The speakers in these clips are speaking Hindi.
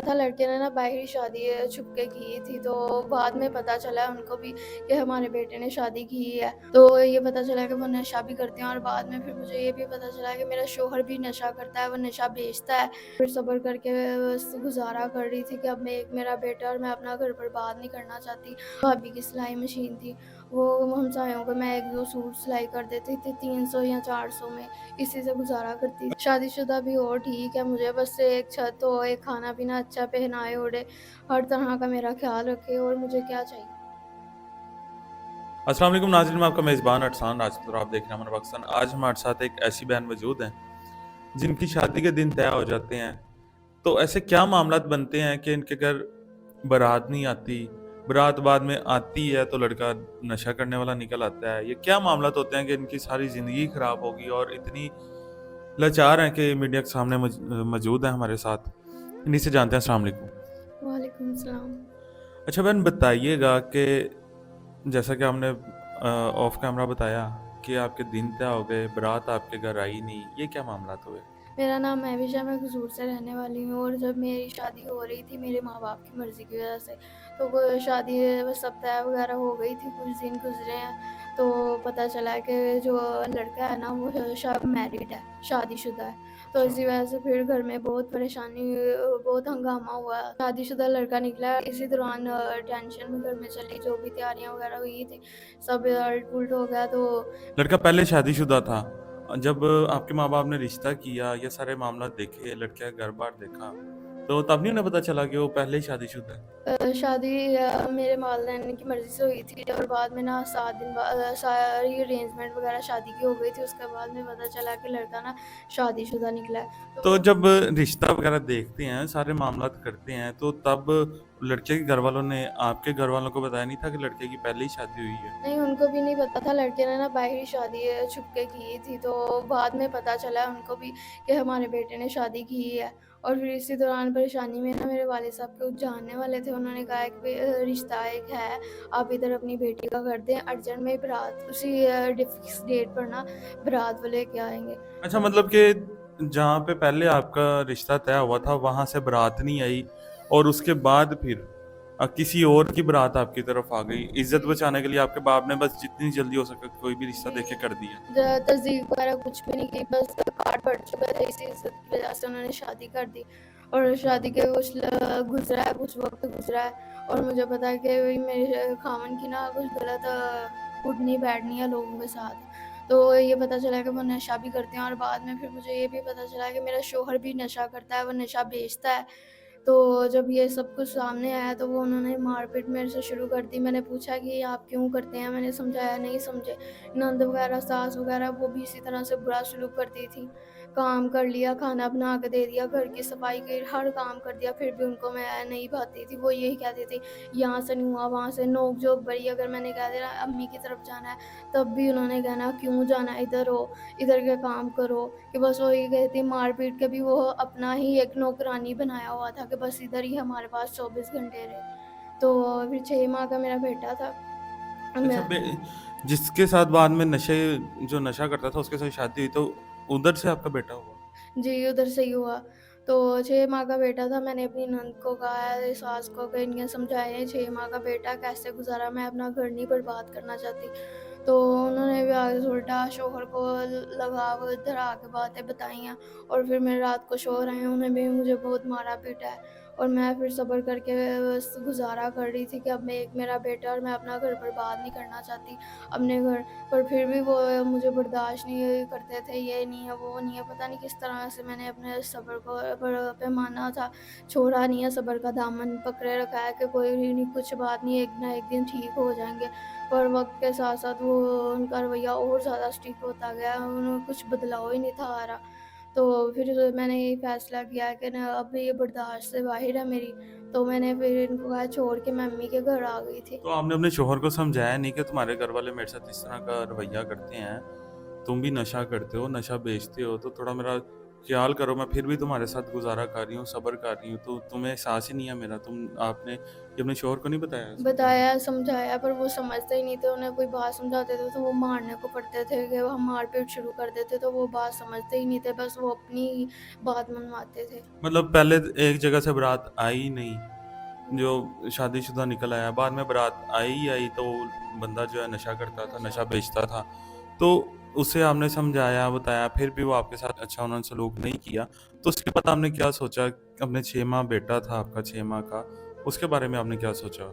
था लड़के ने ना बाहरी शादी छुपके की थी, तो बाद में पता चला उनको भी कि हमारे बेटे ने शादी की है। तो ये पता चला कि वो नशा भी करते हैं और बाद में फिर मुझे ये भी पता चला कि मेरा शौहर भी नशा करता है, वो नशा बेचता है। फिर सब्र करके बस गुज़ारा कर रही थी कि अब मैं एक मेरा बेटा और मैं अपना घर बर्बाद नहीं करना चाहती। भाभी की सिलाई मशीन थी, वो हमसायों को मैं 1-2 सूट सिलाई कर देती थी 300 या 400 में। इसी से गुज़ारा करती थी। शादीशुदा भी हो ठीक है, मुझे बस एक छत हो, एक खाना-पीना अच्छा, पहनाए-ओढ़े, हर तरह का मेरा ख़्याल रखे और मुझे क्या चाहिए। अस्सलाम वालेकुम नाज़रीन, मैं आपका मेज़बान अरसान राजपूत और आप देख रहे हैं अमन पाकिस्तान। आज हमारे साथ एक ऐसी बहन मौजूद हैं, जिनकी शादी के दिन तय हो जाते हैं। तो ऐसे क्या मामलात बनते हैं कि इनके घर बारात नहीं आती, बारात बाद में आती है तो लड़का नशा करने वाला निकल आता है। ये क्या मामलात होते हैं कि इनकी सारी ज़िंदगी ख़राब होगी और इतनी लाचार हैं कि मीडिया के सामने मौजूद हैं हमारे साथ। इन्हीं से जानते हैं। अस्सलाम वालेकुम। वालेकुम सलाम। अच्छा बहन, बताइएगा कि जैसा कि आपने ऑफ कैमरा बताया कि आपके दिन तय हो गए, बारात आपके घर आई नहीं, ये क्या मामलात हुए? मेरा नाम महविश है, मैं कसूर से रहने वाली हूँ और जब मेरी शादी हो रही थी मेरे माँ-बाप की मर्ज़ी की वज़ह से, तो वो शादी बस सब तय वग़ैरह हो गई थी, कुछ दिन गुज़रे हैं, तो पता चला कि जो लड़का है ना वो मैरिड है, शादीशुदा है। तो अच्छा। इसी वज़ह से फिर घर में बहुत परेशानी बहुत हंगामा हुआ। शादीशुदा लड़का निकला, इसी दौरान टेंशन में घर में चली, जो भी तैयारियाँ वग़ैरह हुई थी, सब उलट-पुलट हो गया। तो लड़का पहले शादीशुदा था। जब आपके माँ-बाप ने रिश्ता किया, ये सारे मामला देखे, लड़के का घर-बार देखा, तो तब नहीं उन्हें पता चला कि वो पहले ही शादीशुदा है? शादी मेरे वालिदैन की मर्ज़ी से हुई थी और बाद में ना 7 दिन सारी अरेंजमेंट वग़ैरह शादी की हो गई थी। उसके बाद में पता चला कि लड़का ना शादीशुदा निकला है। तो तो जब रिश्ता वगैरह देखते हैं, सारे मामलात करते हैं, तो तब लड़के के घरवालों ने आपके घरवालों को बताया नहीं था कि लड़के की पहले ही शादी हुई है? नहीं, उनको भी नहीं पता था, लड़के ने ना बाहरी शादी छुपके की थी, तो बाद में पता चला उनको भी कि हमारे बेटे ने शादी की है। और फिर इसी दौरान परेशानी में ना मेरे वालिद साहब कुछ जानने वाले थे, उन्होंने कहा कि भई रिश्ता एक है, आप इधर अपनी बेटी का कर दें, अर्जेंट में बारात उसी फिक्स डेट पर ना बारात वो लेके आएँगे। अच्छा, मतलब कि जहाँ पे पहले आपका रिश्ता तय हुआ था, वहाँ से बारात नहीं आई और उसके बाद फिर किसी और की बारात आपकी तरफ आ गई। इज़्ज़त जी। बचाने के लिए आपके बाप ने बस जितनी जल्दी हो सके कोई भी रिश्ता देख के जी, कर दिया। तस्दीक वगैरह कुछ भी नहीं की, बस कार्ड पड़ चुका था, इसी इज़्ज़त की वजह से उन्होंने शादी कर दी। और शादी के गुज़रा है, कुछ वक़्त गुज़रा है और मुझे पता है कि वही मेरे खामन की ना कुछ गलत उठनी-बैठनी है लोगों के साथ। तो ये पता चला कि वो नशा भी करते हैं और बाद में फिर मुझे ये भी पता चला कि मेरा शौहर भी नशा करता है, वो नशा बेचता है। तो जब ये सब कुछ सामने आया तो वो उन्होंने मारपीट मेरे से शुरू कर दी। मैंने पूछा कि ये आप क्यों करते हैं? मैंने समझाया, नहीं समझे। ननद वगैरह, सास वगैरह वो भी इसी तरह से बुरा सलूक करती थी। काम कर लिया, खाना बना के दे दिया, घर की सफाई की, हर काम कर दिया, फिर भी उनको मैं नहीं भाती थी। वो यही कहती थी, यहाँ से नहीं हुआ, वहाँ से नोक-झोंक बड़ी। अगर मैंने कह दिया अम्मी की तरफ जाना है, तब भी उन्होंने कहना क्यों जाना है, इधर हो, इधर के काम करो। कि बस वही कहती, मार-पीट के भी वो अपना ही एक नौकरानी बनाया हुआ था कि बस इधर ही हमारे पास 24 घंटे रहे। तो फिर 6 माह का मेरा बेटा था। अच्छा मैं बे जिसके साथ बाद में जो नशा करता था उसके साथ शादी हुई, तो उधर से आपका बेटा हुआ? जी, उधर से ही हुआ। तो 6 माह का बेटा था, मैंने अपनी नंद को कहा, सास को कि इन्हें समझाएँ, 6 माह का बेटा कैसे गुज़ारा, मैं अपना घर नहीं बर्बाद करना चाहती। तो उन्होंने भी आगे से उल्टा शौहर को लगा-धरा के बातें बताई हैं और फिर मेरे रात को शौहर आए, उन्होंने भी मुझे बहुत मारा-पीटा है और मैं फिर सब्र करके बस गुज़ारा कर रही थी कि अब मैं एक मेरा बेटा और मैं अपना घर बर्बाद नहीं करना चाहती, अपने घर। पर फिर भी वो मुझे बर्दाश्त नहीं करते थे, ये नहीं है, वो नहीं है, पता नहीं किस तरह से मैंने अपने सब्र को पैमाना था, छोड़ा नहीं है, सब्र का दामन पकड़े रखा है कि कोई नहीं, कुछ बात नहीं, एक ना एक दिन ठीक हो जाएँगे। पर वक़्त के साथ-साथ वो उनका रवैया और ज़्यादा स्ट्रिक्ट होता गया, उन्हें कुछ बदलाव ही नहीं था आ रहा। तो फिर मैंने यही फ़ैसला किया कि ना अब ये बर्दाश्त से बाहर है मेरी, तो मैंने फिर इनको कहा, छोड़ के मैं अम्मी के घर आ गई थी। तो आपने अपने शौहर को समझाया नहीं कि तुम्हारे घर वाले मेरे साथ इस तरह का रवैया करते हैं, तुम भी नशा करते हो, नशा बेचते हो, तो थोड़ा मेरा ख्याल करो, मैं फिर भी तुम्हारे साथ गुज़ारा कर रही हूँ, सब्र कर रही हूँ, तो तुम्हें एहसास ही नहीं है मेरा। आपने ये अपने शौहर को नहीं बताया ऐसा? बताया, समझाया, पर वो समझते ही नहीं थे। उन्हें कोई बात समझाते थे तो वो मारने को पड़ते थे कि वो मार-पीट शुरू कर देते, तो वो बात समझते ही नहीं थे, बस वो अपनी ही बात मनवाते थे। मतलब पहले एक जगह से बारात आई ही नहीं, जो शादीशुदा निकल आया, बाद में बारात आई ही आई तो बंदा जो है नशा करता था, नशा नशा बेचता था। तो उसे आपने समझाया, बताया, फिर भी वो आपके साथ अच्छा उन्होंने सलूक नहीं किया। तो उसके बाद आपने क्या सोचा? अपने 6 माह बेटा था आपका, 6 माह का, उसके बारे में आपने क्या सोचा?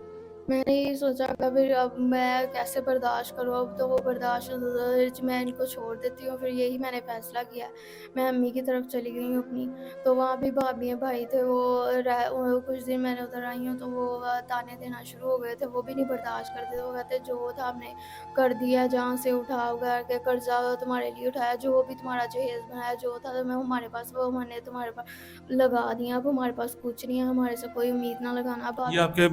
मैंने यही सोचा कि फिर अब मैं कैसे बर्दाश्त करूँ, अब तो वो बर्दाश्त मैं इनको छोड़ देती हूँ। फिर यही मैंने फ़ैसला किया। मैं अम्मी की तरफ चली गई हूँ अपनी, तो वहाँ भी भाभी भाई थे, वो कुछ दिन मैंने उधर आई हूँ तो वो ताने देना शुरू हो गए थे। वो भी नहीं बर्दाश्त करते थे, वो कहते जो था हमने कर दिया, जहाँ से उठा के कर्जा तुम्हारे लिए उठाया, जो भी तुम्हारा जहेज़ बनाया जो था तो मैं हमारे पास वो हमने तुम्हारे पास लगा दिया, अब हमारे पास कुछ नहीं है, हमारे से कोई उम्मीद ना लगाना। ये भाभी आपके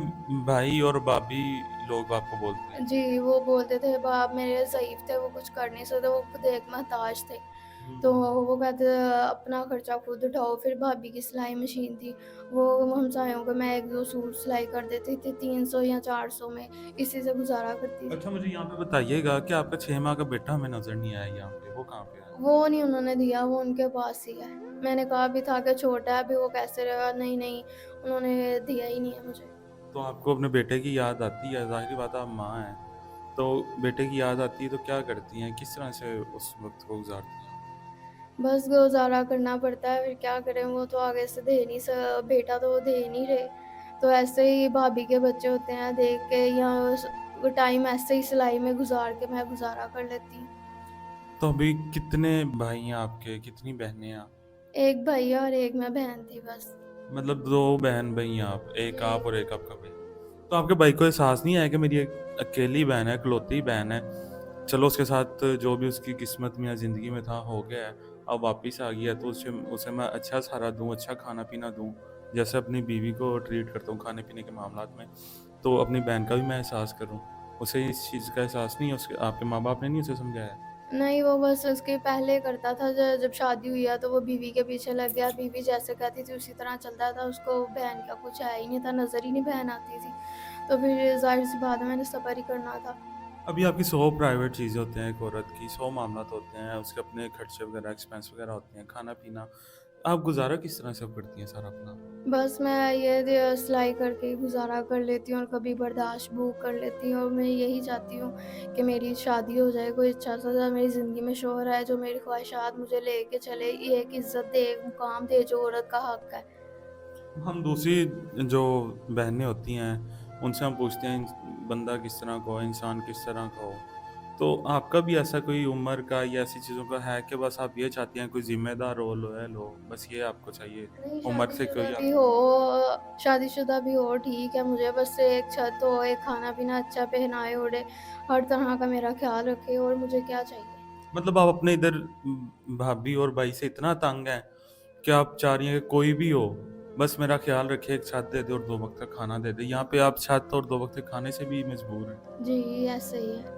भाई और भाभी लोग आपको बोलते हैं? जी, वो बोलते थे बाप मेरे ज़ईफ़ थे, वो कुछ कर नहीं सकते, वो खुद एक मोहताज थे। हुँ, तो हुँ। वो कहते अपना खर्चा खुद उठाओ। फिर भाभी की सिलाई मशीन थी, वो हमसायों को मैं 1-2 सूट सिलाई कर देती थी 300 या 400 में, इसी से गुज़ारा करती थी। अच्छा, मुझे यहाँ पे बताइएगा कि आपका 6 माह का बेटा हमें नज़र नहीं आया यहाँ पे, वो कहाँ पे है? वो नहीं उन्होंने दिया, वो उनके पास ही है। मैंने कहा भी था कि छोटा है अभी, वो कैसे रहेगा? नहीं, उन्होंने दिया ही नहीं है मुझे। तो आपको अपने बेटे की याद आती है? ज़ाहिर-सी बात है आप माँ हैं, तो बेटे की याद आती है तो क्या करती हैं? किस तरह से उस वक़्त को गुज़ारती हैं? बस गुज़ारा करना पड़ता है, फिर क्या करें, वो तो आगे से दे नहीं स बेटा तो वो दे नहीं रहे। तो ऐसे ही भाभी के बच्चे होते हैं, देख के या वो टाइम ऐसे ही सिलाई में गुज़ार के मैं गुज़ारा कर लेती हूँ। तो अभी कितने भाई हैं आपके? कितनी बहनें हैं आप? एक भैया और एक मैं बहन थी बस। मतलब 2 बहन-भाई हैं आप, एक जी। आप और एक आपका भाई। तो आपके भाई को एहसास नहीं आया कि मेरी एक अकेली बहन है, इकलौती बहन है, चलो उसके साथ जो भी उसकी किस्मत में या ज़िंदगी में था हो गया है, अब वापस आ गया है तो उसे उसे मैं अच्छा सहारा दूँ, अच्छा खाना-पीना दूँ, जैसे अपनी बीवी को ट्रीट करता हूँ खाने-पीने के मामलात में, तो अपनी बहन का भी मैं एहसास करूँ। उसे इस चीज़ का एहसास नहीं है, उसके आपके माँ-बाप ने नहीं उसे समझाया? नहीं, वो बस उसके पहले करता था, जब शादी हुई है तो वो बीवी के पीछे लग गया, बीवी जैसे कहती थी उसी तरह चलता था, उसको बहन का कुछ है ही नहीं था, नज़र ही नहीं बहन आती थी। तो फिर ज़ाहिर-सी बात है मैंने सब्र ही करना था। अभी आपकी 100 प्राइवेट चीज़ें होते हैं एक औरत की, 100 मामलात होते हैं, उसके अपने खर्चे वगैरह, एक्सपेंस वगैरह होते हैं, खाना-पीना। आप गुज़ारा किस तरह से अब करती हैं सारा अपना? बस मैं ये सिलाई करके ही गुज़ारा कर लेती हूँ और कभी बर्दाश्त भूख कर लेती हूँ, और मैं यही चाहती हूँ कि मेरी शादी हो जाए, कोई अच्छा-सा मेरी ज़िंदगी में शौहर आए जो मेरी ख्वाहिशात मुझे लेके चले, ये एक इज़्ज़त दे, एक मुकाम दे जो औरत का हक़ है। हम दूसरी जो बहनें होती हैं, उनसे हम पूछते हैं बंदा किस तरह का हो, इंसान किस तरह का हो। तो आपका भी ऐसा कोई उम्र का या ऐसी चीज़ों का है कि बस आप ये चाहती हैं कोई ज़िम्मेदार रोल लो, बस ये आपको चाहिए, नहीं, उम्र से कोई आप शादीशुदा भी हो ठीक है, मुझे बस एक छत हो, एक खाना-पीना अच्छा पहनाए ओढ़े, हर तरह का मेरा ख़्याल रखे, और मुझे क्या चाहिए? मतलब आप अपने इधर भाभी और भाई से इतना तंग हैं कि आप चाह रही हैं कि कोई भी हो, बस मेरा ख़्याल रखे, एक छत दे दे और 2 वक़्त का खाना दे दे। यहाँ पे आप छत और 2 वक़्त के खाने से भी मजबूर हैं। जी, ऐसे ही है।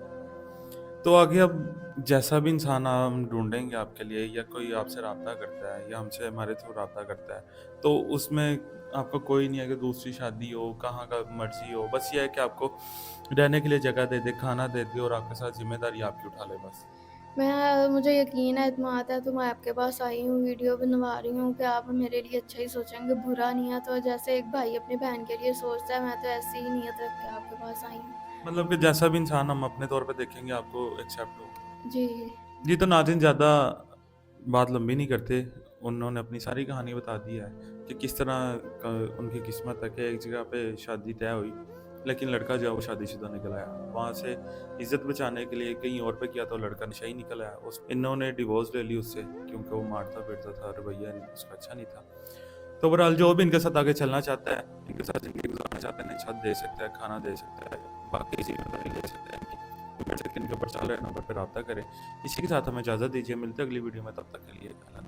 तो आगे अब जैसा भी इंसान हम ढूँढेंगे आपके लिए, या कोई आपसे राब्ता करता है या हमसे हमारे थ्रू राब्ता करता है, तो उसमें आपका कोई नहीं है कि दूसरी शादी हो, कहाँ का मर्ज़ी हो, बस ये है कि आपको रहने के लिए जगह दे दे, खाना दे दे और आपके साथ ज़िम्मेदारी आपकी उठा ले बस। मुझे यकीन है, इत्मीनान है, तो मैं आपके पास आई हूँ, वीडियो बनवा रही हूँ कि आप मेरे लिए अच्छा ही सोचेंगे, बुरा नहीं है। तो जैसे एक भाई अपनी बहन के लिए सोचता है, मैं तो ऐसी ही नीयत रख के आपके पास आई हूँ। मतलब कि जैसा भी इंसान हम अपने तौर पे देखेंगे आपको एक्सेप्ट होगा। जी। जी, तो नाज़रीन ज़्यादा बात लंबी नहीं करते। उन्होंने अपनी सारी कहानी बता दी है कि किस तरह उनकी किस्मत है कि एक जगह पे शादी तय हुई, लेकिन लड़का जो है वो शादीशुदा निकल आया। वहाँ से इज़्ज़त बचाने के लिए कहीं और पे किया तो लड़का नशाई निकल आया। इन्होंने डिवोर्स ले ली उससे क्योंकि वो मारता पीटता था, रवैया उसका अच्छा नहीं था। तो ओवरऑल जो भी इनके साथ आगे चलना चाहता है, इनके साथ ज़िंदगी गुजारना चाहता है, इन्हें छत दे सकता है, खाना दे सकता है, बाकी ज़िम्मेदारी ले सकता है इनकी। इनके ऊपर चल रहे नंबर पर रब्ता करें। इसी के साथ हमें इजाज़त दीजिए, मिलते हैं अगली वीडियो में, तब तक के लिए अल्लाह